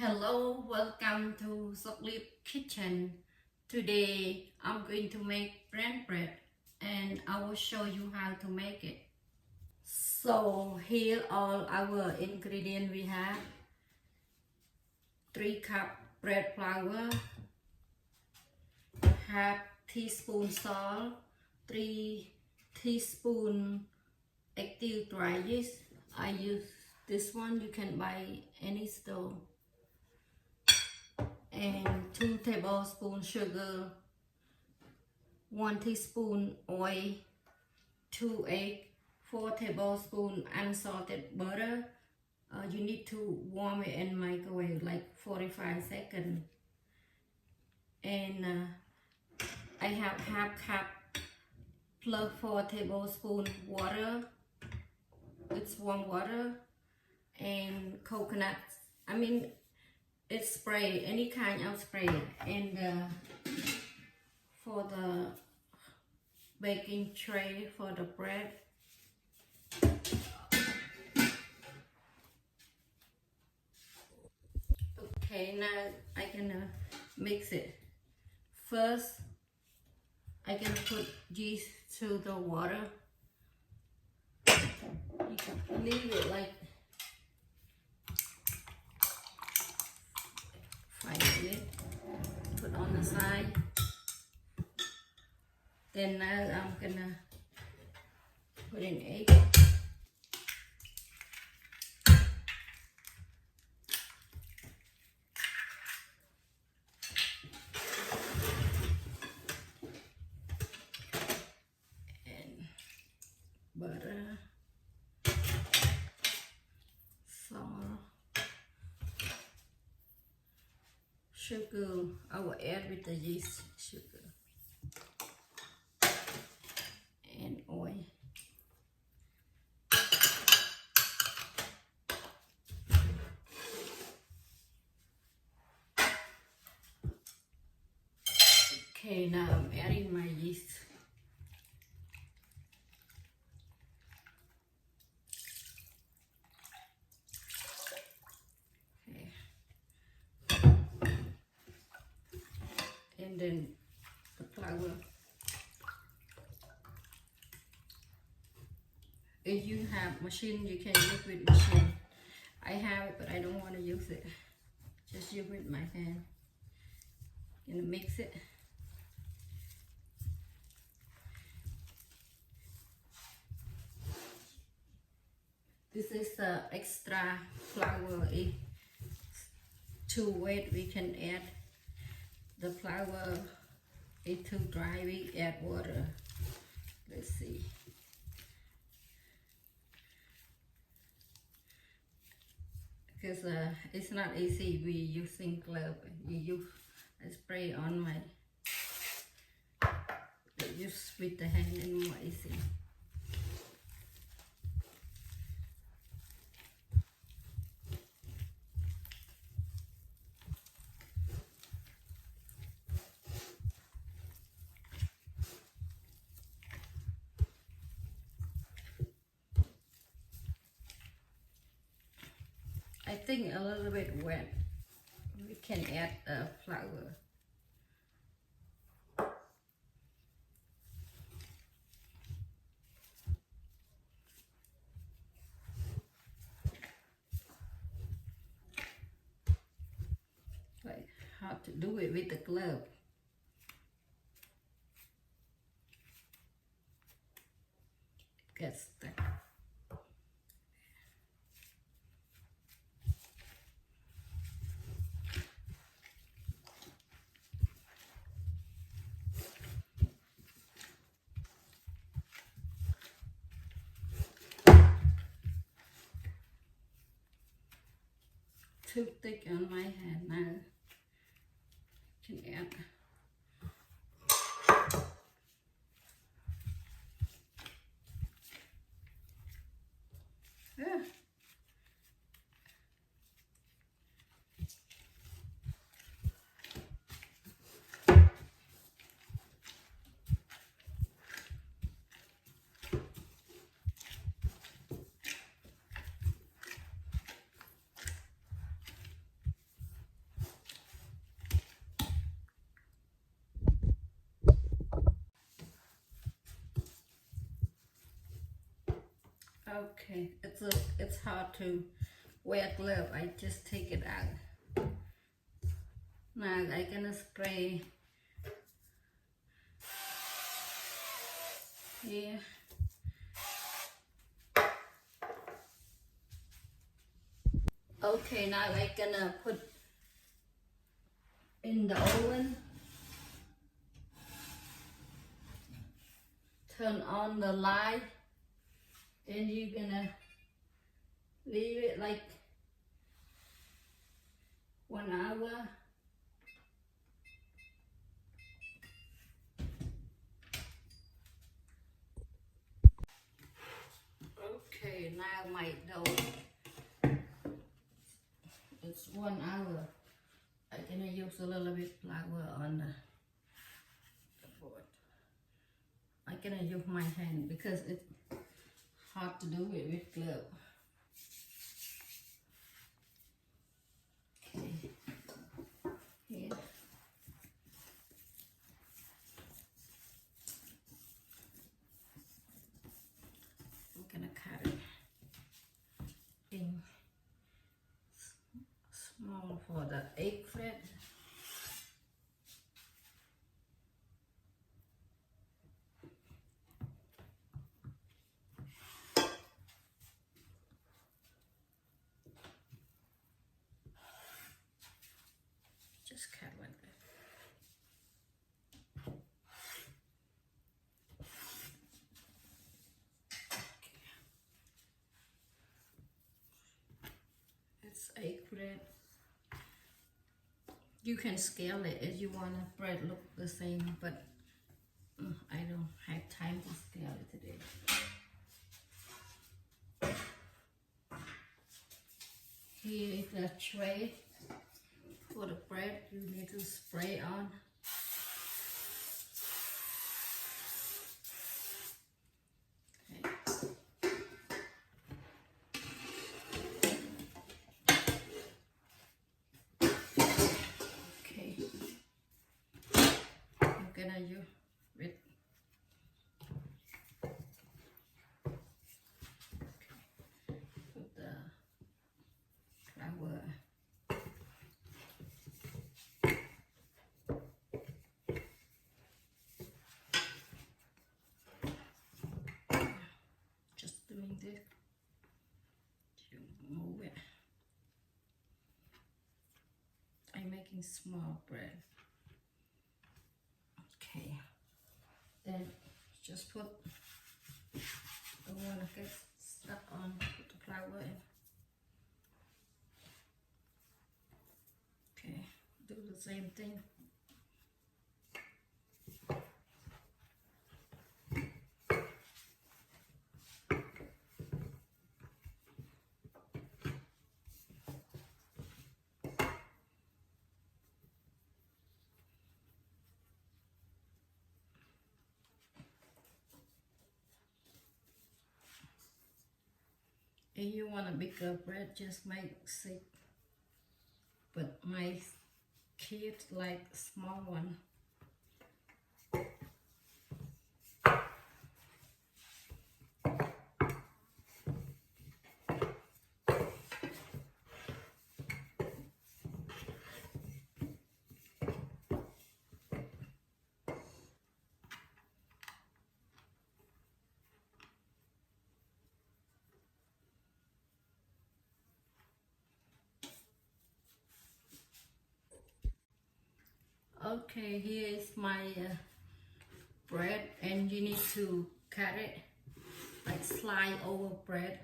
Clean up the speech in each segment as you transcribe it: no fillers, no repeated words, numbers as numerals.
Hello, welcome to Soklip Kitchen. Today I'm going to make bread and I will show you how to make it. So here all our ingredients we have 3 cup bread flour, half teaspoon salt, 3 teaspoon active dry yeast. I use this one, you can buy any store. And 2 tablespoons sugar, 1 teaspoon oil, 2 eggs, 4 tablespoons unsalted butter. You need to warm it in microwave like 45 seconds. And I have half cup plus 4 tablespoons water. It's warm water and coconut. It's spray, any kind of spray. And for the baking tray for the bread, okay, now I can mix it. First I can put yeast to the water. You can leave it like 5 minutes, put on the side. Then now I'm gonna put in egg. And butter, salt, sugar. I will add with the yeast, sugar, and oil. Okay, now I'm adding my yeast. Okay. And then the flour. If you have machine, you can use with machine. I have it, but I don't want to use it. Just use with my hand. Gonna mix it. This is the extra flour. If too wet, we can add the flour. If too dry, we add water. Let's see. Because it's not easy. We using glove. You use a spray on my. Use with the hand and more easy. I think a little bit wet. We can add flour. Like how to do it with the glove. It gets stuck. Too thick on my hand now. Can add. Yeah. Okay, it's hard to wear glove. I just take it out. Now I'm gonna spray here. Okay, now I'm gonna put in the oven. Turn on the light, and you're gonna leave it like 1 hour. Okay, now my dough, it's 1 hour. I'm gonna use a little bit flour on the board. I'm gonna use my hand because it's hard to do it with glove. Okay, here. I'm gonna cut it in small for the egg flat. Just cut like that. It's egg bread. You can scale it if you want the bread look the same, but I don't have time to scale it today. Here is the tray for the bread. You need to spray on. Okay. I'm gonna use it. Put the flour. Just doing this to move it. I'm making small bread. Okay. Then just put the one that gets stuck on, put the flour in. Okay, do the same thing. If you want a bigger bread, just make 6. But my kids like small one. Okay, here is my bread, and you need to cut it like slide over bread,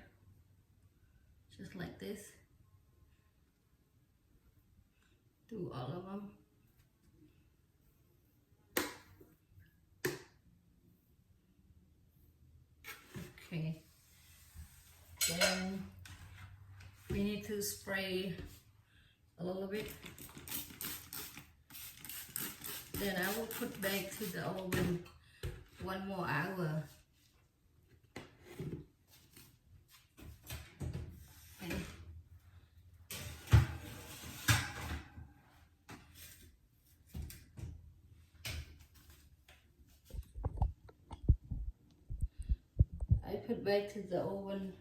just like this. Do all of them. Okay, then we need to spray a little bit. Then I will put back to the oven 1 more hour. Okay. I put back to the oven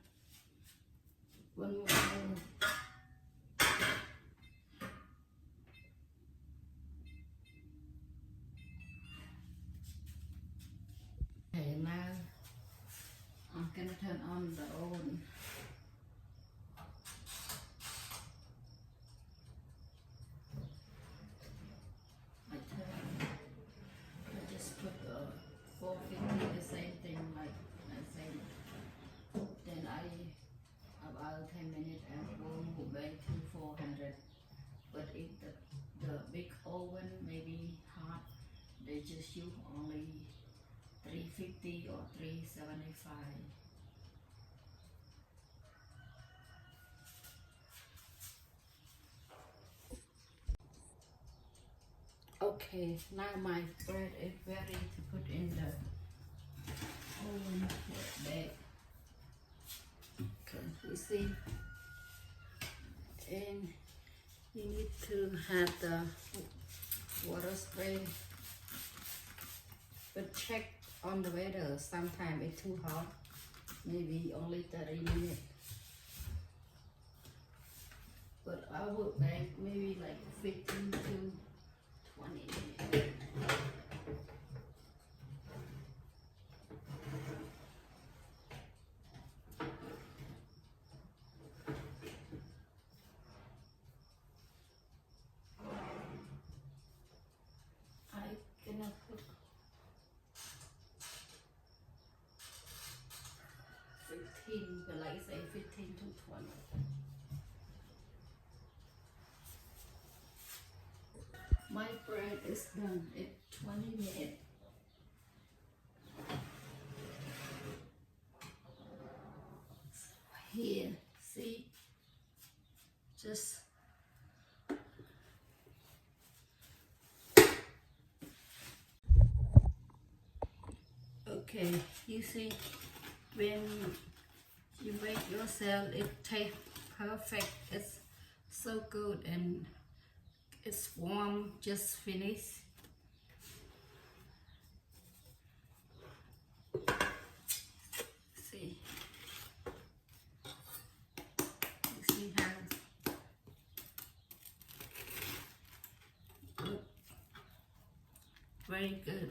One more bowl. Okay, now I'm gonna turn on the oven. I just put 450, the same thing like I said. Then about 10 minutes and warm back to 400. But if the big oven maybe hot, they just use only 350 or 375. Okay, now my bread is ready to put in the oven for bake. Okay, you see, and you need to have the water spray, but check on the weather. Sometimes it's too hot, maybe only 30 minutes. But I would bake maybe like 15 to 20 minutes. I'm gonna put 15, but like I say 15 to 20. My bread is done in 20 minutes. Here, see, just okay. You see, when you make yourself, it tastes perfect. It's so good and it's warm, just finished. See, you see how good, very good.